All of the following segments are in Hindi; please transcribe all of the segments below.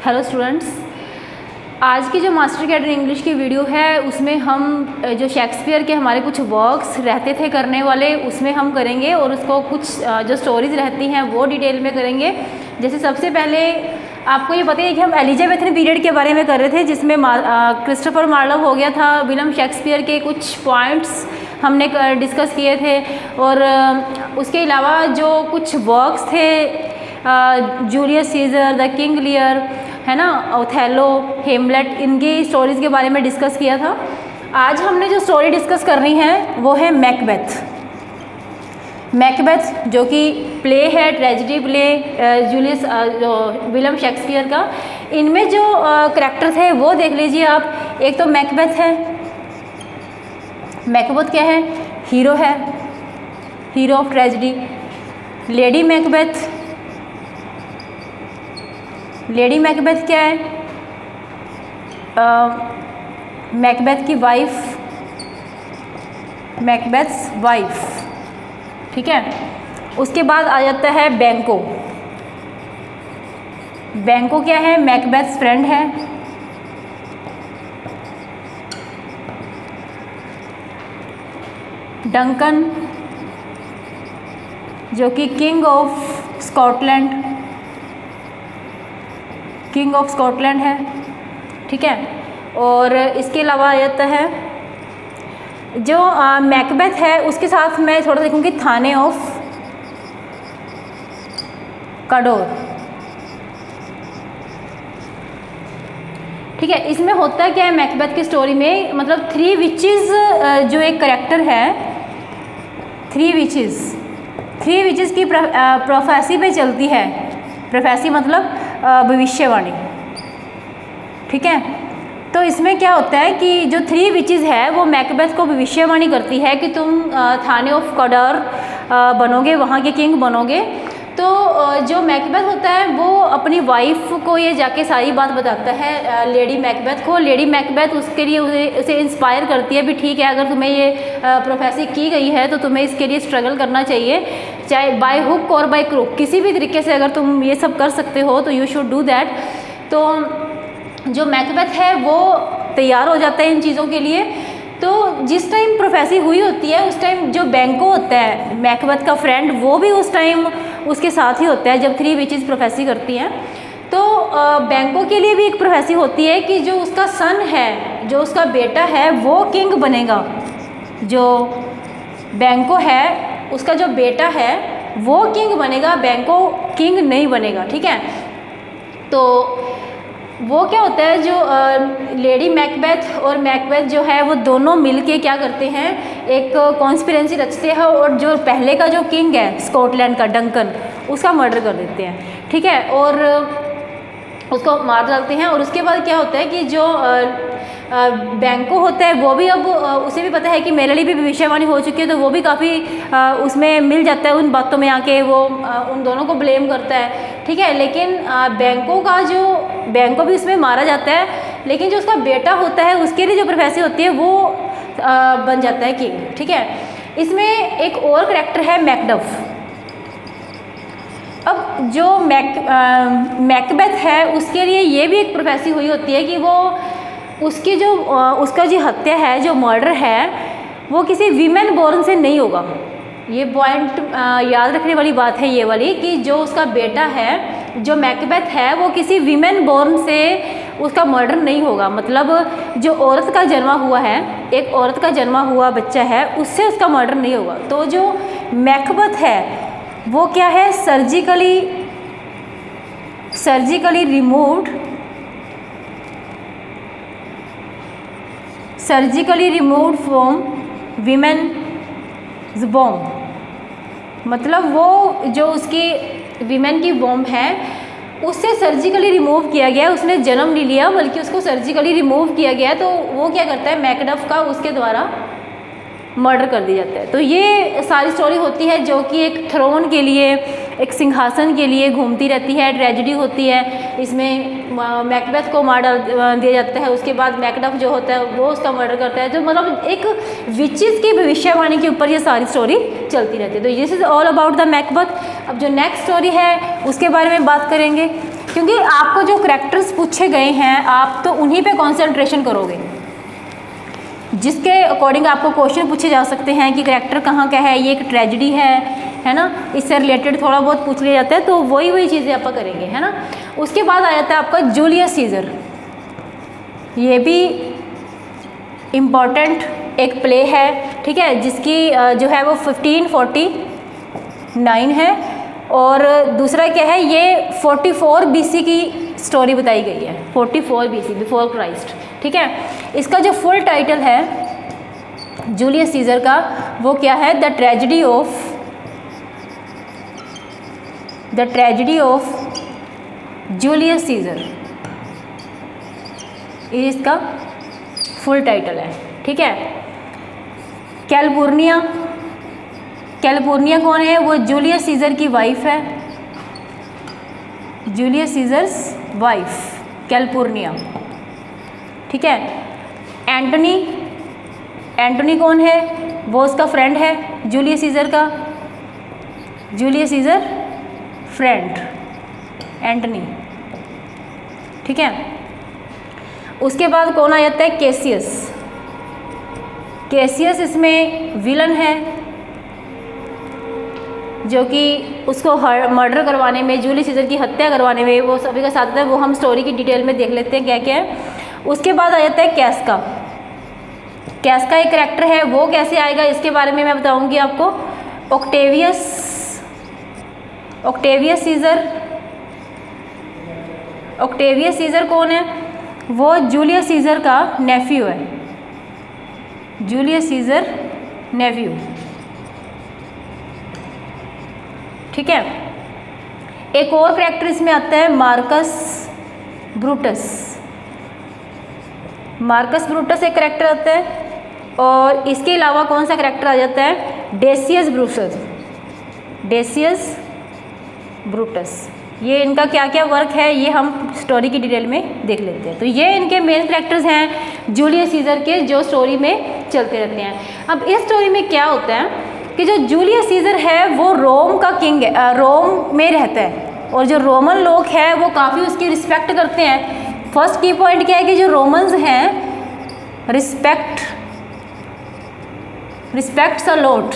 हेलो स्टूडेंट्स, आज की जो मास्टर कैडर इंग्लिश की वीडियो है उसमें हम जो शेक्सपियर के हमारे कुछ वर्क्स रहते थे करने वाले उसमें हम करेंगे और उसको कुछ जो स्टोरीज रहती हैं वो डिटेल में करेंगे। जैसे सबसे पहले आपको ये पता है कि हम एलिजाबेथन पीरियड के बारे में कर रहे थे जिसमें क्रिस्टोफर मार्लोव हो गया था। विलियम शेक्सपियर के कुछ पॉइंट्स हमने डिस्कस किए थे और उसके अलावा जो कुछ वर्क्स थे Julius Caesar, the King Lear है ना, ओथेलो, हेमलेट, इनकी स्टोरीज़ के बारे में डिस्कस किया था। आज हमने जो स्टोरी डिस्कस करनी है वो है मैकबेथ। मैकबेथ जो कि प्ले है, tragedy play Julius William Shakespeare का। इनमें जो करैक्टर थे वो देख लीजिए आप। एक तो मैकबेथ है। मैकबेथ क्या है? हीरो है, hero of tragedy. Lady Macbeth, lady Macbeth क्या है? मैकबेथ की वाइफ, मैकबेथ्स वाइफ, ठीक है। उसके बाद आ जाता है बैंको। बैंको क्या है? मैकबेथ्स फ्रेंड है। डंकन जो कि king of Scotland, king of Scotland है, ठीक है। और इसके अलावा आ जाता है जो मैकबेथ है उसके साथ मैं थोड़ा देखूँगी थाने ऑफ काडोर, ठीक है। इसमें होता क्या है मैकबेथ की स्टोरी में, मतलब थ्री विचेस जो एक करेक्टर है, थ्री विचेस की प्रोफेसी पे चलती है। प्रोफेसी मतलब भविष्यवाणी, ठीक है। तो इसमें क्या होता है कि जो थ्री विचेस है वो मैकबेथ को भविष्यवाणी करती है कि तुम थाने ऑफ काडोर बनोगे, वहाँ के किंग बनोगे। तो जो मैकबेथ होता है वो अपनी वाइफ को ये जाके सारी बात बताता है लेडी मैकबेथ को। लेडी मैकबेथ उसके लिए उसे इंस्पायर करती है भी ठीक है, अगर तुम्हें ये प्रोफेसी की गई है तो तुम्हें इसके लिए स्ट्रगल करना चाहिए, चाहे बाय हुक और बाय क्रूक, किसी भी तरीके से अगर तुम ये सब कर सकते हो तो यू शुड डू दैट। तो जो मैकबेथ है वो तैयार हो जाता है इन चीज़ों के लिए। तो जिस टाइम प्रोफेसी हुई होती है उस टाइम जो बैंको होता है मैकबेथ का फ्रेंड, वो भी उस टाइम उसके साथ ही होता है जब थ्री विचेस प्रोफेसी करती हैं। तो बैंको के लिए भी एक प्रोफेसी होती है कि जो उसका सन है, जो उसका बेटा है वो किंग बनेगा। जो बैंको है उसका जो बेटा है वो किंग बनेगा, बैंको किंग नहीं बनेगा, ठीक है। तो वो क्या होता है, जो लेडी मैकबेथ और मैकबेथ जो है वो दोनों मिलके क्या करते हैं, एक कॉन्स्पिरेंसी रचते हैं और जो पहले का जो किंग है स्कॉटलैंड का डंकन, उसका मर्डर कर देते हैं, ठीक है, और उसको मार डालते हैं। और उसके बाद क्या होता है कि जो बैंको होता है वो भी अब उसे भी पता है कि मेरे लिए भी भविष्यवाणी हो चुकी है, तो वो भी काफ़ी उसमें मिल जाता है उन बातों में आके, वो उन दोनों को ब्लेम करता है, ठीक है। लेकिन बैंको भी उसमें मारा जाता है, लेकिन जो उसका बेटा होता है उसके लिए जो प्रोफेसी होती है वो बन जाता है किंग, ठीक है। इसमें एक और करैक्टर है मैकडफ। अब जो मैकबेथ है उसके लिए ये भी एक प्रोफेसी हुई होती है कि वो उसकी जो उसका जो हत्या है, जो मर्डर है, वो किसी वीमेन बोर्न से नहीं होगा। ये पॉइंट याद रखने वाली बात है ये वाली, कि जो उसका बेटा है, जो मैकबेथ है, वो किसी वीमेन बोर्न से उसका मर्डर नहीं होगा। मतलब जो औरत का जन्मा हुआ है, एक औरत का जन्मा हुआ बच्चा है, उससे उसका मर्डर नहीं होगा। तो जो मैकबेथ है वो क्या है, सर्जिकली रिमूव्ड फ्रॉम वीमेन्स वोम। मतलब वो जो उसकी वीमेन की वोम है उससे सर्जिकली रिमूव किया गया है, उसने जन्म नहीं लिया बल्कि उसको सर्जिकली रिमूव किया गया है। तो वो क्या करता है मैकडफ का उसके द्वारा मर्डर कर दिया जाता है। तो ये सारी स्टोरी होती है जो कि एक थ्रोन के लिए, एक सिंहासन के लिए घूमती रहती है, ट्रेजेडी होती है। इसमें मैकबेथ को मार दिया जाता है, उसके बाद मैकडफ जो होता है वो उसका मर्डर करता है। तो मतलब एक विचेस की भविष्यवाणी के ऊपर ये सारी स्टोरी चलती रहती है। तो this is all about the Macbeth. अब जो नेक्स्ट स्टोरी है उसके बारे में बात करेंगे। क्योंकि आपको जो करैक्टर्स पूछे गए हैं आप तो उन्हीं पे कंसंट्रेशन करोगे, जिसके अकॉर्डिंग आपको क्वेश्चन पूछे जा सकते हैं कि करैक्टर कहाँ का है, ये एक ट्रेजेडी है ना, इससे रिलेटेड थोड़ा बहुत पूछ लिया जाता है, तो वही चीज़ें आप करेंगे, है ना। उसके बाद आ जाता है आपका जूलियस सीजर। ये भी इम्पॉर्टेंट एक प्ले है, ठीक है, जिसकी जो है वो 1549 है, और दूसरा क्या है, ये 44 BC की स्टोरी बताई गई है, 44 BC बिफोर क्राइस्ट, ठीक है। इसका जो फुल टाइटल है जूलियस सीजर का वो क्या है, the tragedy of Julius Caesar, ये इसका फुल टाइटल है, ठीक है। कैलिफोर्निया कौन है, वो जूलियस सीजर की वाइफ है, जूलियस सीजर्स वाइफ कैलिफोर्निया, ठीक है। एंटोनी कौन है, वो उसका फ्रेंड है जूलियस सीजर का, जूलियस सीजर फ्रेंड एंटनी, ठीक है। उसके बाद कौन आ जाता है, कैसियस इसमें विलन है, जो कि उसको मर्डर करवाने में, जूलियस सीजर की हत्या करवाने में वो सभी का साथ है, वो हम स्टोरी की डिटेल में देख लेते हैं क्या क्या है। उसके बाद आ जाता है कैस्का एक कैरेक्टर है, वो कैसे आएगा इसके बारे में मैं बताऊंगी आपको। ऑक्टेवियस सीजर कौन है, वो जूलियस सीजर का नेफ्यू है, जूलियस सीजर नेफ्यू, ठीक है। एक और कैरेक्टर इसमें आता है मार्कस ब्रूटस एक कैरेक्टर आता है, और इसके अलावा कौन सा कैरेक्टर आ जाता है, डेसियस ब्रूटस। ये इनका क्या क्या वर्क है ये हम स्टोरी की डिटेल में देख लेते हैं। तो ये इनके मेन कैरेक्टर्स हैं जूलियस सीजर के, जो स्टोरी में चलते रहते हैं। अब इस स्टोरी में क्या होता है कि जो जूलियस सीजर है वो रोम का किंग है, रोम में रहता है, और जो रोमन लोग हैं वो काफ़ी उसकी रिस्पेक्ट करते हैं। फर्स्ट की पॉइंट क्या है कि जो रोमन्स हैं रिस्पेक्ट्स अ लॉट,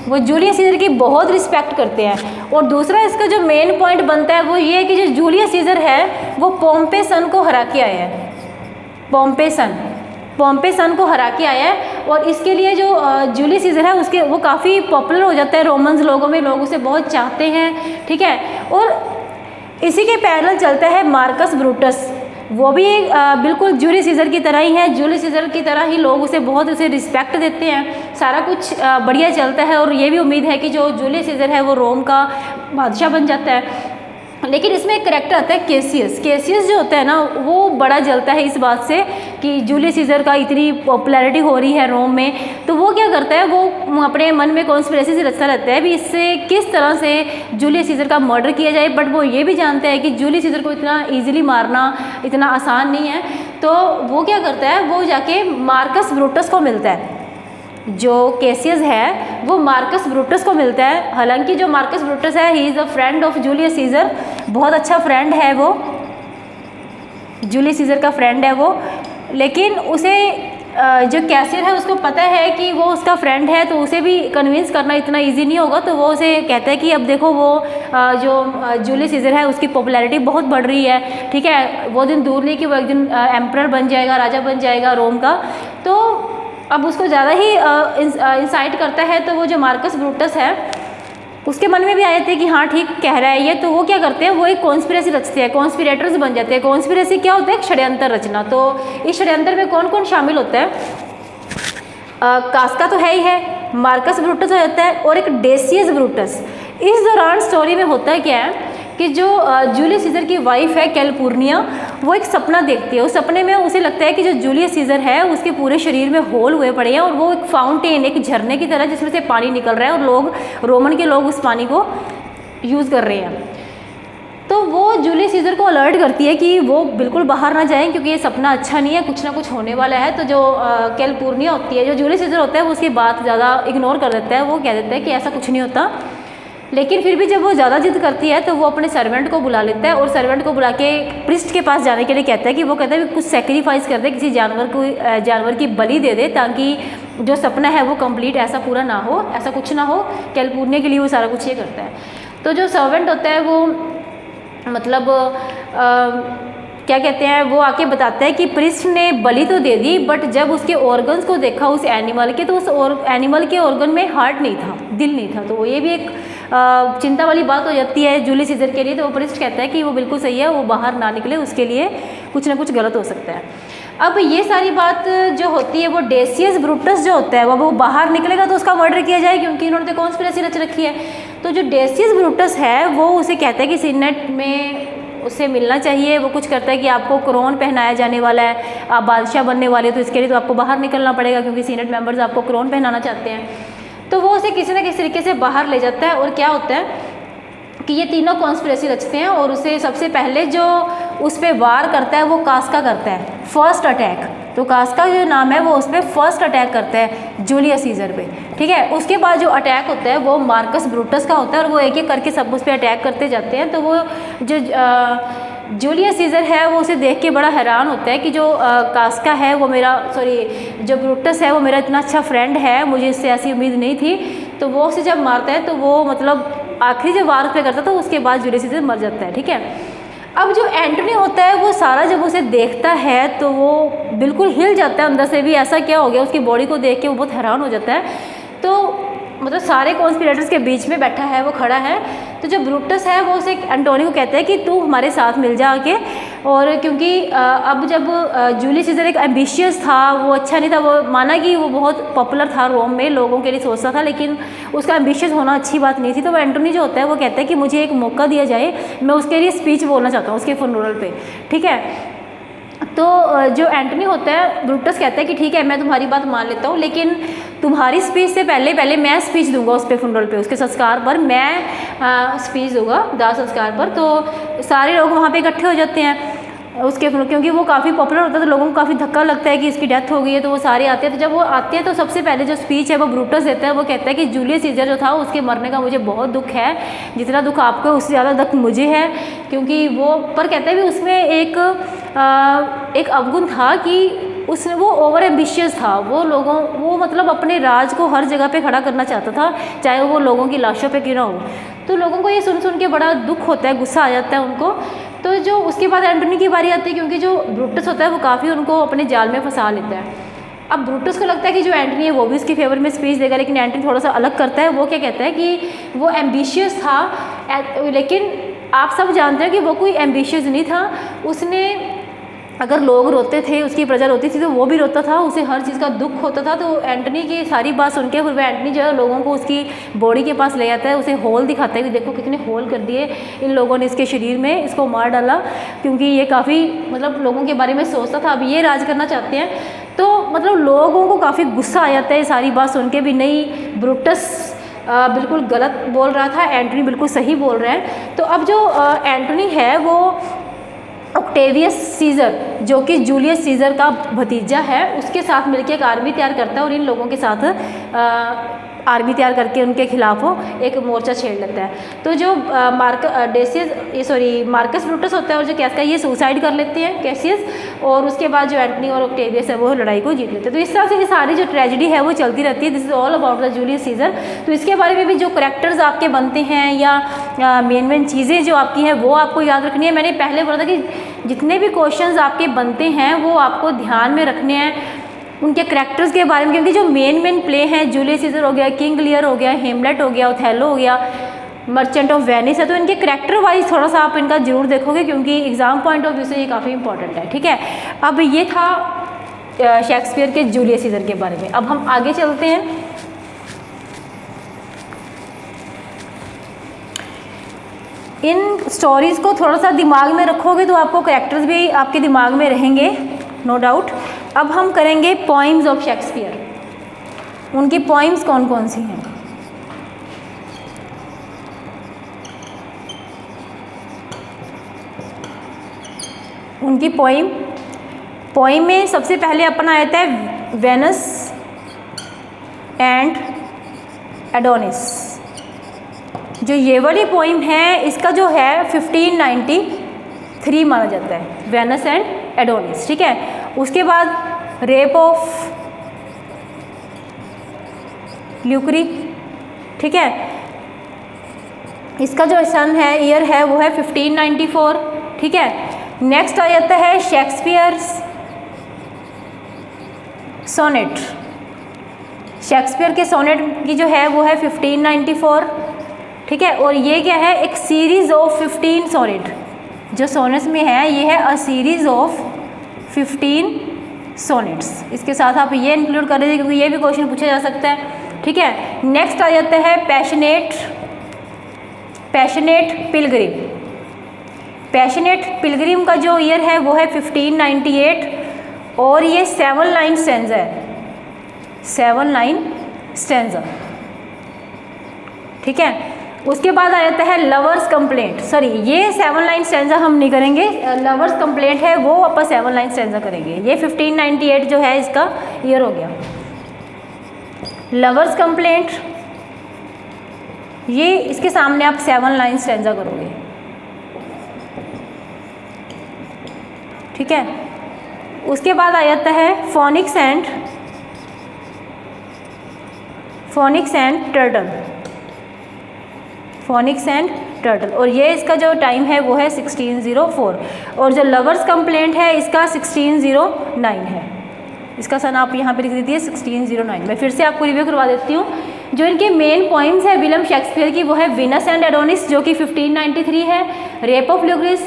वो जूलियस सीजर की बहुत रिस्पेक्ट करते हैं। और दूसरा इसका जो मेन पॉइंट बनता है वो ये है कि जो जूलियस सीजर है वो पोम्पे सन को हरा के आया है, पोम्पे सन को हरा के आया है, और इसके लिए जो जूलियस सीजर है उसके वो काफ़ी पॉपुलर हो जाता है रोमन्स लोगों में, लोग उसे बहुत चाहते हैं, ठीक है। और इसी के पैरेलल चलता है मार्कस ब्रूटस, वो भी बिल्कुल जूलियस सीजर की तरह ही है, जूलियस सीजर की तरह ही लोग उसे रिस्पेक्ट देते हैं, सारा कुछ बढ़िया चलता है, और ये भी उम्मीद है कि जो जूलियस सीजर है वो रोम का बादशाह बन जाता है। लेकिन इसमें एक कैरेक्टर आता है केसियस जो होता है ना, वो बड़ा जलता है इस बात से कि जूलियस सीजर का इतनी पॉपुलैरिटी हो रही है रोम में, तो वो क्या करता है, वो अपने मन में कॉन्स्पिरेसी से रचता रहता है भी इससे किस तरह से जूलियस सीजर का मर्डर किया जाए। बट वो ये भी जानता है कि जूलियस सीजर को इतना ईजिली मारना इतना आसान नहीं है, तो वो क्या करता है, वो जाके मार्कस ब्रूटस को मिलता है। जो केसियस है वो मार्कस ब्रूटस को मिलता है, हालांकि जो मार्कस ब्रूटस है he is a friend of Julius Caesar, बहुत अच्छा फ्रेंड है वो, जूलियस सीजर का फ्रेंड है वो। लेकिन उसे जो कैसियर है उसको पता है कि वो उसका फ्रेंड है, तो उसे भी कन्विंस करना इतना इजी नहीं होगा, तो वो उसे कहता है कि अब देखो वो जो जूलियस सीजर है उसकी पॉपुलैरिटी बहुत बढ़ रही है, ठीक है, वो दिन दूर नहीं कि वो एक दिन एम्परर बन जाएगा, राजा बन जाएगा रोम का। तो अब उसको ज़्यादा ही इंसाइट करता है, तो वो जो मार्कस ब्रूटस है उसके मन में भी आ जाते हैं कि हाँ ठीक कह रहा है ये, तो वो क्या करते हैं, वो एक कॉन्स्पिरेसी रचते हैं, कॉन्स्पिरेटर्स बन जाते हैं। कॉन्स्पिरेसी क्या होता है, एक षड्यंत्र रचना। तो इस षड्यंत्र में कौन कौन शामिल होता है, कास्का तो है ही है, मार्कस ब्रूटस हो जाता है, और एक डेसियस ब्रूटस। इस दौरान स्टोरी में होता है क्या है कि जो जूलियस सीजर की वाइफ है कैलिफोर्निया, वो एक सपना देखती है। उस सपने में उसे लगता है कि जो जूलियस सीजर है उसके पूरे शरीर में होल हुए पड़े हैं, और वो एक फाउंटेन, एक झरने की तरह जिसमें से पानी निकल रहा है, और रोमन के लोग उस पानी को यूज़ कर रहे हैं। तो वो जूलियस सीजर को अलर्ट करती है कि वो बिल्कुल बाहर ना जाएं, क्योंकि ये सपना अच्छा नहीं है, कुछ ना कुछ होने वाला है। तो जो कैलिफोर्निया होती है, जो जूलियस सीजर होता है, वो उसकी बात ज़्यादा इग्नोर कर देता है, वो कह देता है कि ऐसा कुछ नहीं होता, लेकिन फिर भी जब वो ज़्यादा जिद करती है तो वो अपने सर्वेंट को बुला लेता है और सर्वेंट को बुला के प्रिस्ट के पास जाने के लिए कहता है कि वो कहता है कि कुछ सेक्रीफाइस कर दे, किसी जानवर की बलि दे दे ताकि जो सपना है वो कंप्लीट ऐसा पूरा ना हो, ऐसा कुछ ना हो। कैलिफोर्निया के लिए वो सारा कुछ ये करता है। तो जो सर्वेंट होता है वो मतलब क्या कहते हैं, वो आके बताता है कि प्रिस्ट ने बलि तो दे दी, बट जब उसके ऑर्गन्स को देखा उस एनिमल के, तो उस एनिमल के ऑर्गन में हार्ट नहीं था, दिल नहीं था। तो ये भी एक चिंता वाली बात हो जाती है जूलियस सीजर के लिए। तो वो प्रिस्ट कहता है कि वो बिल्कुल सही है, वो बाहर ना निकले, उसके लिए कुछ ना कुछ गलत हो सकता है। अब ये सारी बात जो होती है वो डेसियस ब्रूटस जो होता है वो बाहर निकलेगा तो उसका मर्डर किया जाए, क्योंकि इन्होंने तो कॉन्स्पिरेसी रच रखी है। तो जो डेसियस ब्रूटस है वो उसे कहता है कि सीनेट में उससे मिलना चाहिए। वो कुछ करता है कि आपको क्रोन पहनाया जाने वाला है, आप बादशाह बनने वाले, तो इसके लिए तो आपको बाहर निकलना पड़ेगा, क्योंकि सीनेट मेंबर्स आपको क्रोन पहनाना चाहते हैं। तो वो उसे किसी न किसी तरीके से बाहर ले जाता है। और क्या होता है कि ये तीनों कॉन्स्पिरेसी रचते हैं और उसे सबसे पहले जो उस पर वार करता है वो कास्का करता है, फर्स्ट अटैक। तो कास्का जो नाम है वो उस पर फर्स्ट अटैक करता है जूलियस सीजर पे, ठीक है। उसके बाद जो अटैक होता है वो मार्कस ब्रूटस का होता है और वो एक एक करके सब उस पर अटैक करते जाते हैं। तो वो जो जूलियस सीजर है वो उसे देख के बड़ा हैरान होता है कि जो कास्का है वो जो ब्रूटस है वो मेरा इतना अच्छा फ्रेंड है, मुझे इससे ऐसी उम्मीद नहीं थी। तो वो उसे जब मारता है तो वो मतलब आखिरी जब वार पे करता है तो उसके बाद जूलियस सीजर मर जाता है, ठीक है। अब जो एंटनी होता है वो सारा जब उसे देखता है तो वो बिल्कुल हिल जाता है अंदर से भी, ऐसा क्या हो गया, उसकी बॉडी को देख के वो बहुत हैरान हो जाता है। तो मतलब सारे कॉन्स्पिरेटर्स के बीच में बैठा है, वो खड़ा है। तो जो ब्रूटस है वो उसे एंटोनी को कहता है कि तू हमारे साथ मिल जा आके। और क्योंकि अब जब जूलियस सीजर एक एम्बिशियस था, वो अच्छा नहीं था, वो माना कि वो बहुत पॉपुलर था रोम में, लोगों के लिए सोचता था, लेकिन उसका एम्बिशियस होना अच्छी बात नहीं थी। तो वो एंटोनी जो होता है वो कहता है कि मुझे एक मौका दिया जाए, मैं उसके लिए स्पीच बोलना चाहता हूँ उसके फनरल पे, ठीक है। तो जो एंटनी होता है, ब्रूटस कहता है कि ठीक है मैं तुम्हारी बात मान लेता हूँ, लेकिन तुम्हारी स्पीच से पहले मैं स्पीच दूंगा उस पे फनरल पे, उसके संस्कार पर मैं स्पीच दूंगा, दाह संस्कार पर। तो सारे लोग वहाँ पे इकट्ठे हो जाते हैं उसके, क्योंकि वो काफ़ी पॉपुलर होता है तो लोगों को काफ़ी धक्का लगता है कि इसकी डेथ हो गई है। तो वो सारे आते हैं। तो जब वो आते हैं तो सबसे पहले जो स्पीच है वो ब्रूटस देता है। वो कहता है कि जूलियस सीजर जो था उसके मरने का मुझे बहुत दुख है, जितना दुख आपको उससे ज़्यादा दुख मुझे है, क्योंकि वो पर कहता है भी उसमें एक अवगुण था कि वो ओवर एम्बिशियस था। वो मतलब अपने राज को हर जगह पे खड़ा करना चाहता था, चाहे वो लोगों की लाशों पे क्यों ना हो। तो लोगों को ये सुन के बड़ा दुख होता है, गुस्सा आ जाता है उनको। तो जो उसके बाद एंटनी की बारी आती है, क्योंकि जो ब्रूटस होता है वो काफ़ी उनको अपने जाल में फंसा लेता है। अब ब्रूटस को लगता है कि जो एंटनी है वो भी उसके फेवर में स्पीच देगा, लेकिन एंटनी थोड़ा सा अलग करता है। वो क्या कहता है कि वो एम्बिशियस था, लेकिन आप सब जानते हैं कि वो कोई एम्बिशियस नहीं था। उसने अगर लोग रोते थे, उसकी प्रजा रोती थी तो वो भी रोता था, उसे हर चीज़ का दुख होता था। तो एंटनी की सारी बात सुन के फिर वह एंटनी जो है लोगों को उसकी बॉडी के पास ले जाता है, उसे होल दिखाता है कि देखो कितने होल कर दिए इन लोगों ने इसके शरीर में, इसको मार डाला, क्योंकि ये काफ़ी मतलब लोगों के बारे में सोचता था, अब ये राज करना चाहते हैं। तो मतलब लोगों को काफ़ी गुस्सा आ जाता है सारी बात सुन के भी, नहीं ब्रूटस बिल्कुल गलत बोल रहा था, एंटनी बिल्कुल सही बोल रहे हैं। तो अब जो एंटनी है वो ऑक्टेवियस सीजर, जो कि जूलियस सीजर का भतीजा है, उसके साथ मिलकर एक आर्मी तैयार करता है और इन लोगों के साथ आर्मी तैयार करके उनके खिलाफ वो एक मोर्चा छेड़ लेता है। तो जो मार्कस ब्रूटस होता है और जो कैसका, ये सुसाइड कर लेते हैं कैसियस, और उसके बाद जो एंटनी और ऑक्टेवियस है वो लड़ाई को जीत लेते हैं। तो इस तरह से ये सारी जो ट्रेजेडी है वो चलती रहती है। This is all about the Julius Caesar. तो इसके बारे में भी जो करेक्टर्स आपके बनते हैं या मेन चीज़ें जो आपकी हैं वो आपको याद रखनी है। मैंने पहले बोला था कि जितने भी क्वेश्चंस आपके बनते हैं वो आपको ध्यान में रखने हैं उनके करेक्टर्स के बारे में, क्योंकि जो मेन प्ले हैं, जूलियस सीजर हो गया, किंग लियर हो गया, हेमलेट हो गया, ओथेलो हो गया, मर्चेंट ऑफ वेनिस है, तो इनके करेक्टर वाइज थोड़ा सा आप इनका जरूर देखोगे, क्योंकि एग्जाम पॉइंट ऑफ व्यू से ये काफ़ी इंपॉर्टेंट है, ठीक है। अब ये था शेक्सपियर के जूलियस सीजर के बारे में। अब हम आगे चलते हैं। इन स्टोरीज़ को थोड़ा सा दिमाग में रखोगे तो आपको करेक्टर्स भी आपके दिमाग में रहेंगे, नो डाउट। अब हम करेंगे पोइम्स ऑफ शेक्सपियर। उनकी पोइम्स कौन कौन सी हैं? उनकी पोइम में सबसे पहले अपना आता है वेनस एंड एडोनिस। जो ये वाली पोइम है इसका जो है 1593 माना जाता है, वेनस एंड एडोनिस। ठीक है, उसके बाद रेप ऑफ ल्यूक्री। ठीक है, इसका जो सन है, ईयर है, वो है 1594। ठीक है, नेक्स्ट आ जाता है शेक्सपियर्स सोनेट। शेक्सपियर के सोनेट की जो है वो है 1594। ठीक है, और ये क्या है, एक सीरीज ऑफ 15 सोनेट जो सोनेट्स में है, ये है अ सीरीज ऑफ 15 सोनेट्स। इसके साथ आप ये इंक्लूड कर दीजिए क्योंकि ये भी क्वेश्चन पूछा जा सकता है। ठीक है, नेक्स्ट आ जाता है पैशनेट पिलग्रिम। पैशनेट पिलग्रिम का जो ईयर है वो है 1598 और ये 7 लाइन स्टैंजा है, 7 लाइन स्टैंजा। ठीक है, उसके बाद आ जाता है लवर्स कंप्लेंट। सॉरी, ये 7 लाइन स्टैंजा हम नहीं करेंगे, लवर्स कंप्लेंट है वो अपन 7 लाइन स्टैंजा करेंगे। ये 1598 जो है इसका ईयर हो गया। लवर्स कंप्लेंट, ये इसके सामने आप 7 लाइन स्टैंजा करोगे। ठीक है, उसके बाद आ जाता है phoenix and turtle. Phoenix and turtle, और ये इसका जो टाइम है वो है 1604 और जो लवर्स कंप्लेंट है इसका 1609 है। इसका सन आप यहाँ पे लिख दीजिए 1609। मैं फिर से आपको रिव्यू करवा देती हूँ। जो इनके मेन पॉइंट्स है विलियम शेक्सपियर की वो है वीनस एंड एडोनिस जो कि 1593 है, रेप ऑफ ल्यूक्रिस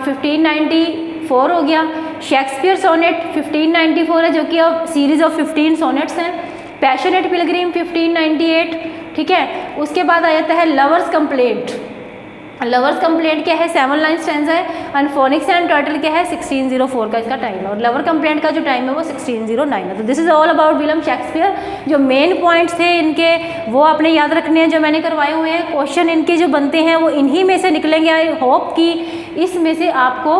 1594 हो गया, शेक्सपियर सोनेट 1594 है जो कि अब सीरीज ऑफ 15 सोनेट्स हैं, पैशनेट पिलग्रिम 1598। ठीक है, उसके बाद आ जाता है लवर्स कंप्लेंट। लवर्स कंप्लेंट क्या है, 7 लाइन स्टैंजा है, एंड फोनिक्स एंड टर्टल क्या है 1604 का इसका टाइम है, और लवर कंप्लेंट का जो टाइम है वो 1609 है। तो this is all about William Shakespeare. जो मेन पॉइंट्स थे इनके वो आपने याद रखने हैं जो मैंने करवाए हुए हैं। क्वेश्चन इनके जो बनते हैं वो इन्हीं में से निकलेंगे। आई होप कि इसमें से आपको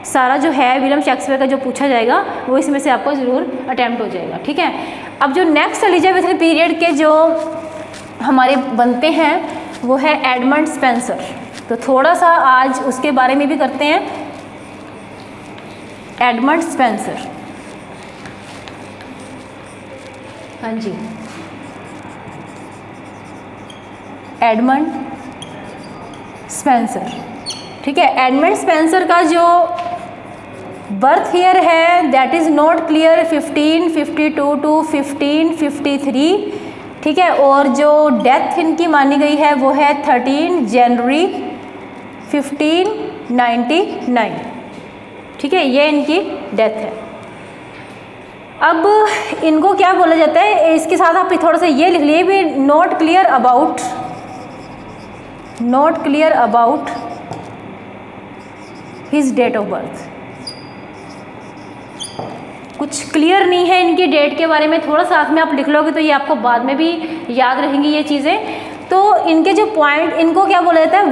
सारा जो है विलियम शेक्सपियर का जो पूछा जाएगा वो इसमें से आपको ज़रूर अटैम्प्ट हो जाएगा। ठीक है, अब जो नेक्स्ट एलिजाबेथन पीरियड के जो हमारे बनते हैं वो है एडमंड स्पेंसर। तो थोड़ा सा आज उसके बारे में भी करते हैं। एडमंड स्पेंसर, हाँ जी, एडमंड स्पेंसर। ठीक है, एडमंड स्पेंसर का जो बर्थ ईयर है that is not clear, 1552 to 1553। ठीक है, और जो डेथ इनकी मानी गई है वो है 13 जनवरी 1599। ठीक है, ये इनकी डेथ है। अब इनको क्या बोला जाता है, इसके साथ आप थोड़ा सा ये लिख लिए भी, not clear about his date of birth. कुछ क्लियर नहीं है इनकी डेट के बारे में, थोड़ा साथ में आप लिख लोगे तो ये आपको बाद में भी याद रहेंगी ये चीज़ें। तो इनके जो पॉइंट, इनको क्या बोला जाता है,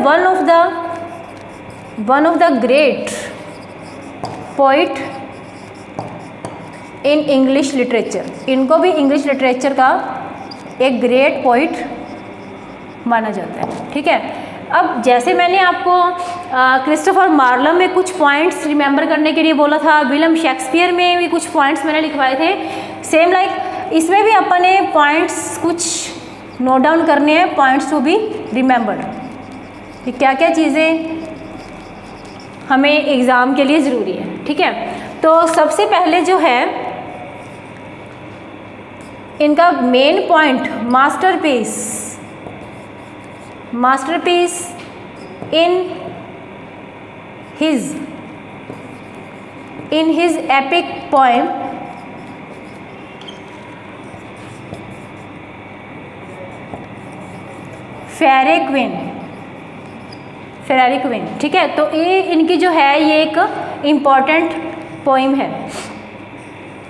one of the great poet in English literature. इनको भी इंग्लिश लिटरेचर का एक ग्रेट पोइट माना जाता है। ठीक है, अब जैसे मैंने आपको क्रिस्टोफर मार्लम में कुछ पॉइंट्स रिमेंबर करने के लिए बोला था, विलियम शेक्सपियर में भी कुछ पॉइंट्स मैंने लिखवाए थे, सेम लाइक इसमें भी अपन ने पॉइंट्स कुछ नोट डाउन करने हैं, पॉइंट्स टू बी रिमेंबर्ड कि क्या क्या चीज़ें हमें एग्ज़ाम के लिए ज़रूरी है। ठीक है, तो सबसे पहले जो है इनका main point masterpiece in his epic poem fairy queen. ठीक है, तो ये इनकी जो है ये एक इम्पॉर्टेंट पोइम है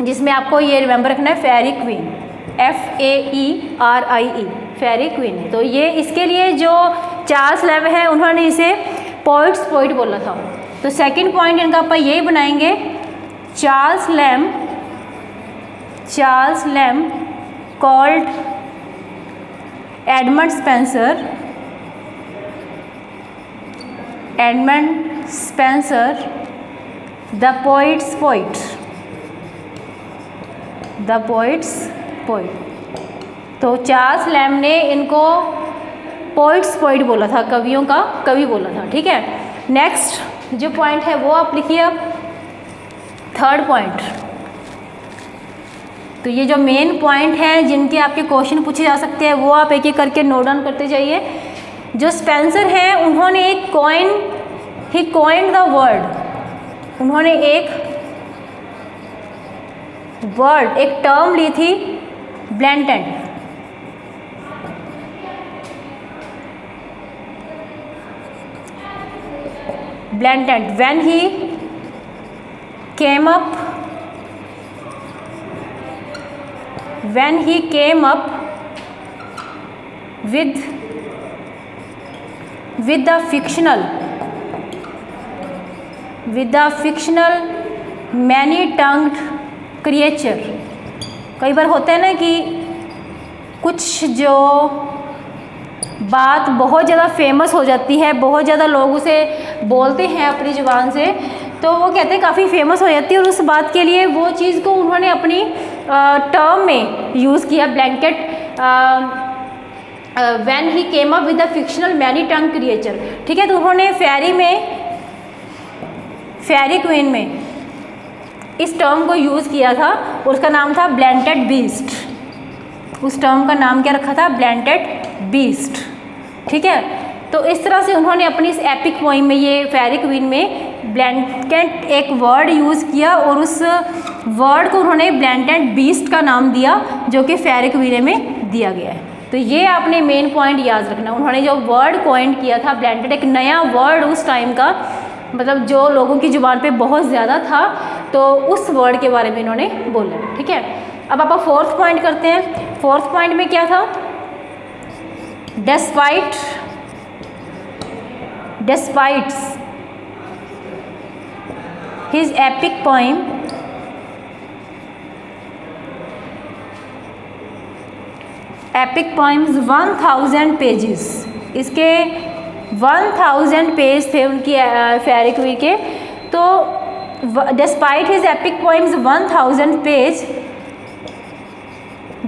जिसमें आपको ये रिमेंबर रखना है, fairy queen, FAERIE, fairy queen. तो ये इसके लिए जो चार्ल्स लैम है उन्होंने इसे पोइट बोला था। तो सेकंड पॉइंट इनका अपन यही बनाएंगे, Charles Lamb called Edmund Spenser Edmund Spenser the poet's poet, the poet's poet. तो चार्ल्स लैम्ब ने इनको पोइट्स पोइट बोला था, कवियों का कवि बोला था। ठीक है, नेक्स्ट जो पॉइंट है वो आप लिखिए। अब थर्ड पॉइंट, तो ये जो मेन पॉइंट हैं जिनके आपके क्वेश्चन पूछे जा सकते हैं वो आप एक एक करके नोट डाउन करते जाइए। जो स्पेंसर हैं उन्होंने एक ही कॉइन्ड द वर्ड, उन्होंने एक वर्ड, एक टर्म ली थी blatant. Blatant when he came up, when he came up with the fictional many tongued creature। कई बार होता है ना कि कुछ जो बात बहुत ज़्यादा फेमस हो जाती है, बहुत ज़्यादा लोग उसे बोलते हैं अपनी ज़ुबान से, तो वो कहते हैं काफ़ी फेमस हो जाती है और उस बात के लिए वो चीज़ को उन्होंने अपनी टर्म में यूज़ किया, blanket when he came up with the fictional many tongue creature. ठीक है, तो उन्होंने फेरी क्वीन में इस टर्म को यूज़ किया था और उसका नाम था ब्लेंटेड बीस्ट। उस टर्म का नाम क्या रखा था? ब्लेंटेड बीस्ट। ठीक है, तो इस तरह से उन्होंने अपनी इस एपिक पोइम में, ये फेरी क्वीन में ब्लेंटेड एक वर्ड यूज़ किया और उस वर्ड को उन्होंने ब्लेंटेड बीस्ट का नाम दिया, जो कि फेरी क्वीन में दिया गया है। तो ये आपने मेन पॉइंट याद रखना। उन्होंने जो वर्ड कॉइन किया था ब्लेंटेड, एक नया वर्ड उस टाइम का, मतलब जो लोगों की ज़ुबान पे बहुत ज़्यादा था, तो उस वर्ड के बारे में इन्होंने बोला। ठीक है, अब आप फोर्थ पॉइंट करते हैं। फोर्थ पॉइंट में क्या था? Despite his epic poem, epic poems 1000 pages, इसके 1000 पेज थे उनकी फेरी क्वीन के। तो despite his epic poems 1000 page,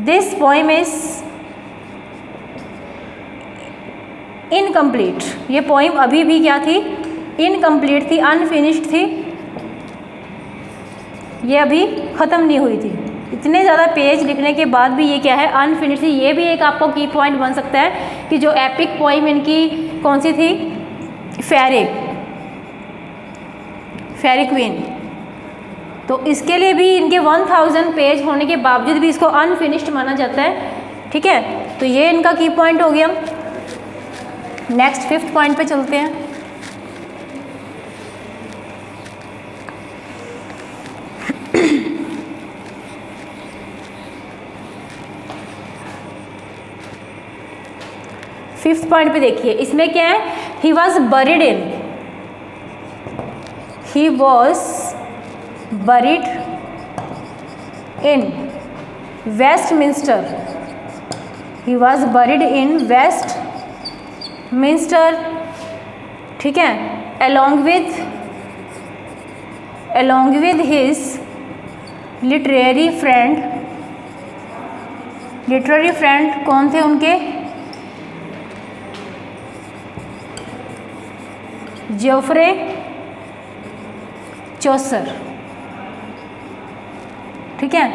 this poem is incomplete. ये पोइम अभी भी क्या थी? इनकम्प्लीट थी, अनफिनिश्ड थी, ये अभी ख़त्म नहीं हुई थी। इतने ज़्यादा पेज लिखने के बाद भी ये क्या है? अनफिनिश्ड थी। ये भी एक आपको की पॉइंट बन सकता है कि जो एपिक पोइम इनकी कौन सी थी? फेरी क्वीन। तो इसके लिए भी इनके 1000 पेज होने के बावजूद भी इसको अनफिनिश्ड माना जाता है। ठीक है, तो ये इनका की पॉइंट हो गया। नेक्स्ट फिफ्थ पॉइंट पे चलते हैं। फिफ्थ पॉइंट पे देखिए, इसमें क्या है? He was buried in Westminster. He was buried in Westminster. ठीक है, along with his literary friend कौन थे उनके? जोफ्रे चौसर। ठीक है,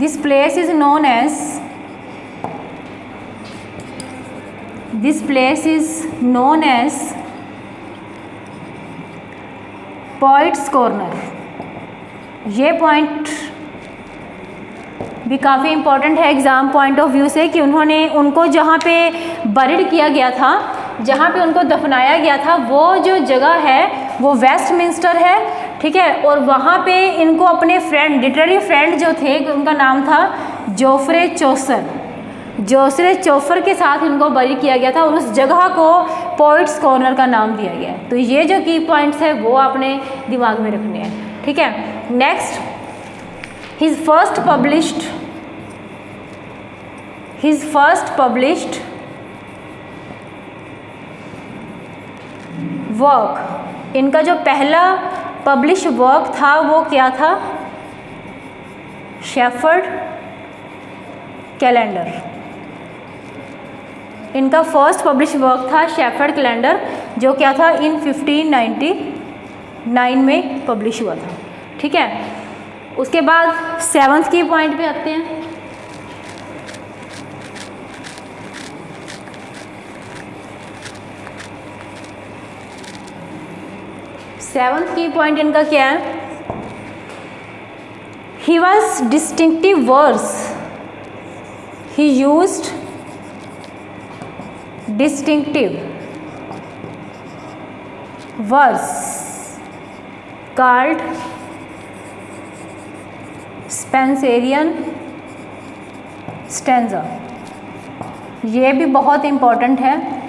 this place is known as poets corner. ये पॉइंट भी काफ़ी इम्पोर्टेंट है एग्ज़ाम पॉइंट ऑफ व्यू से, कि उनको जहाँ पे बरीड किया गया था, जहाँ पे उनको दफनाया गया था, वो जो जगह है वो वेस्टमिंस्टर है। ठीक है, और वहाँ पे इनको अपने फ्रेंड, लिटरेरी फ्रेंड जो थे, उनका नाम था जोफ्रे चौसर के साथ इनको बरी किया गया था और उस जगह को पोइट्स कॉर्नर का नाम दिया गया है। तो ये जो की पॉइंट्स है वो आपने दिमाग में रखने हैं। ठीक है, next, his first published work, इनका जो पहला पब्लिश वर्क था वो क्या था? Shepherd calendar. इनका फर्स्ट पब्लिश वर्क था शेफर्ड कैलेंडर, जो क्या था इन 1599 में पब्लिश हुआ था। ठीक है, उसके बाद 7th की पॉइंट पे आते हैं। सेवंथ की पॉइंट इनका क्या है? He was distinctive words, he used distinctive words called Spenserian stanza. ये भी बहुत इम्पॉर्टेंट है।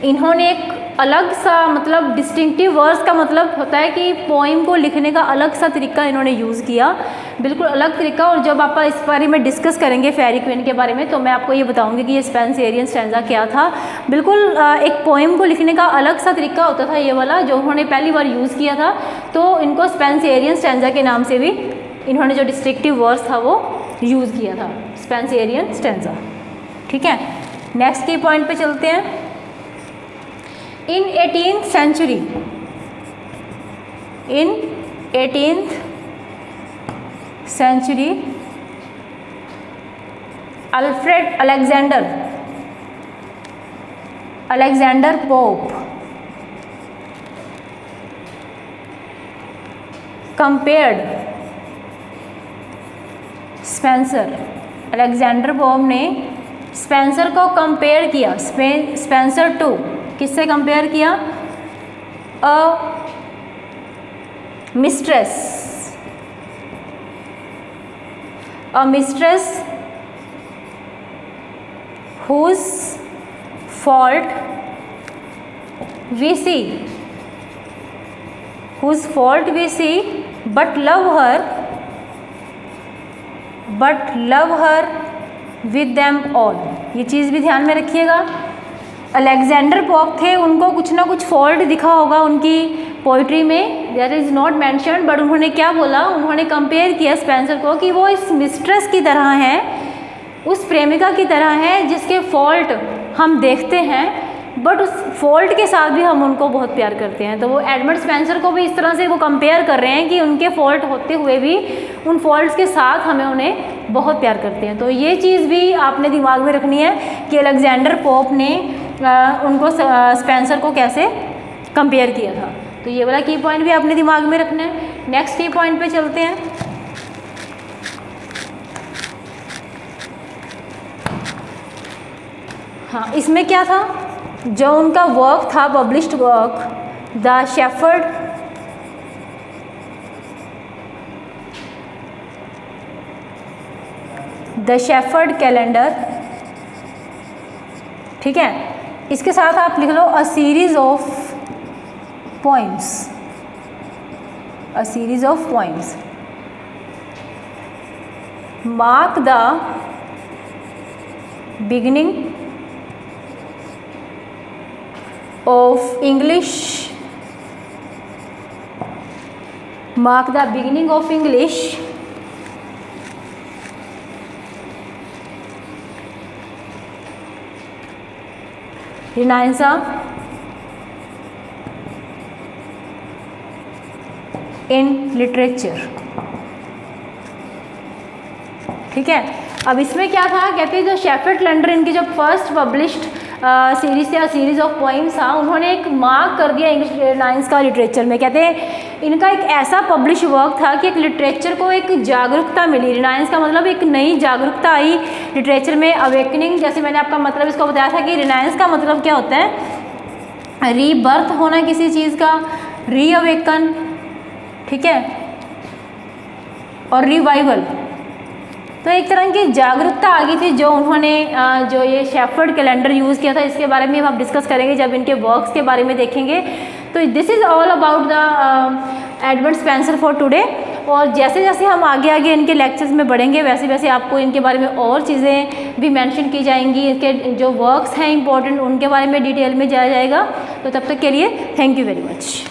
इन्होंने एक अलग सा मतलब डिस्टिंक्टिव वर्ड्स का मतलब होता है कि पोइम को लिखने का अलग सा तरीका इन्होंने यूज़ किया, बिल्कुल अलग तरीका। और जब आप इस बारे में डिस्कस करेंगे फेयरी क्वीन के बारे में, तो मैं आपको ये बताऊंगी कि ये स्पेंसरियन स्टैंजा क्या था। बिल्कुल एक पोइम को लिखने का अलग सा तरीका होता था ये वाला, जो उन्होंने पहली बार यूज़ किया था। तो इनको स्पेंसरियन स्टैंजा के नाम से भी इन्होंने जो डिस्टिंक्टिव वर्ड्स था वो यूज़ किया था, स्पेंसरियन स्टैंजा। ठीक है, नेक्स्ट की पॉइंट पे चलते हैं। In 18th century, in 18th century, Alexander Pope compared Spencer। Alexander Pope ने स्पेंसर को कंपेयर किया, स्पेंसर टू, किससे कंपेयर किया? A mistress whose fault we see, but love her with them all. ये चीज़ भी ध्यान में रखिएगा। अलेक्जेंडर पोप थे, उनको कुछ ना कुछ फॉल्ट दिखा होगा उनकी पोइट्री में, दैट इज़ नॉट मैंशन्ड, बट उन्होंने क्या बोला? उन्होंने कंपेयर किया स्पेंसर को कि वो इस मिस्ट्रेस की तरह है, उस प्रेमिका की तरह है जिसके फॉल्ट हम देखते हैं, बट उस फॉल्ट के साथ भी हम उनको बहुत प्यार करते हैं। तो वो एडमंड स्पेंसर को भी इस तरह से वो कंपेयर कर रहे हैं कि उनके फॉल्ट होते हुए भी उन फॉल्ट्स के साथ हमें उन्हें बहुत प्यार करते हैं। तो ये चीज़ भी आपने दिमाग में रखनी है कि अलेक्जेंडर पोप ने उनको स्पेंसर को कैसे कंपेयर किया था। तो ये वाला की पॉइंट भी आपने दिमाग में रखना है। नेक्स्ट की पॉइंट पे चलते हैं। हाँ, इसमें क्या था? जो उनका वर्क था, published work, the Shepherd Calendar. ठीक है, इसके साथ आप लिख लो a series of poems, mark the beginning of English, mark the beginning of English Renaissance in literature। ठीक है, अब इसमें क्या था? कहते हैं जो शेफर्ड कैलेंडर इनकी जो फर्स्ट पब्लिश्ड सीरीज या सीरीज ऑफ पोइम्स था, उन्होंने एक मार्क कर दिया इंग्लिश रिनाइंस का लिटरेचर में। कहते हैं इनका एक ऐसा पब्लिश वर्क था कि एक लिटरेचर को एक जागरूकता मिली। रिनाइंस का मतलब एक नई जागरूकता आई लिटरेचर में, अवेकनिंग। जैसे मैंने आपका मतलब इसको बताया था कि रिनाइंस का मतलब क्या होता है? रीबर्थ होना किसी चीज़ का, रीअवेकन, ठीक है, और रिवाइवल। तो एक तरह की जागरूकता आ गई थी जो उन्होंने जो ये शेफर्ड कैलेंडर यूज़ किया था। इसके बारे में हम डिस्कस करेंगे जब इनके वर्क्स के बारे में देखेंगे। तो this is all about the Edward Spencer for today. और जैसे जैसे हम आगे आगे इनके लेक्चर्स में बढ़ेंगे वैसे वैसे आपको इनके बारे में और चीज़ें भी मेंशन की जाएंगी, इनके जो वर्क्स हैं इंपॉर्टेंट उनके बारे में डिटेल में जाया जाएगा। तो तब तक के लिए थैंक यू वेरी मच।